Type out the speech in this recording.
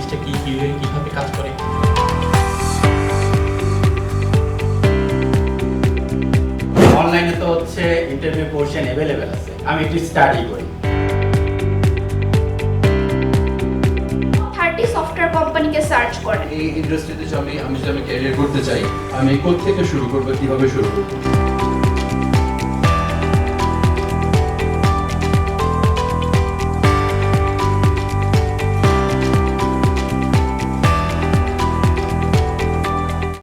জিনিসটা কি কিভাবে কাজ করে। অনলাইনে তো হচ্ছে ইন্টারভিউ পোর্শন অ্যাভেলেবেল আছে, আমি একটু স্টাডি করি। 30 সফটওয়্যার কোম্পানিকে সার্চ করেন। এই ইন্ডাস্ট্রিতে আমি যদি ক্যারিয়ার করতে চাই, আমি কোথা থেকে শুরু করবো, কিভাবে শুরু করবো?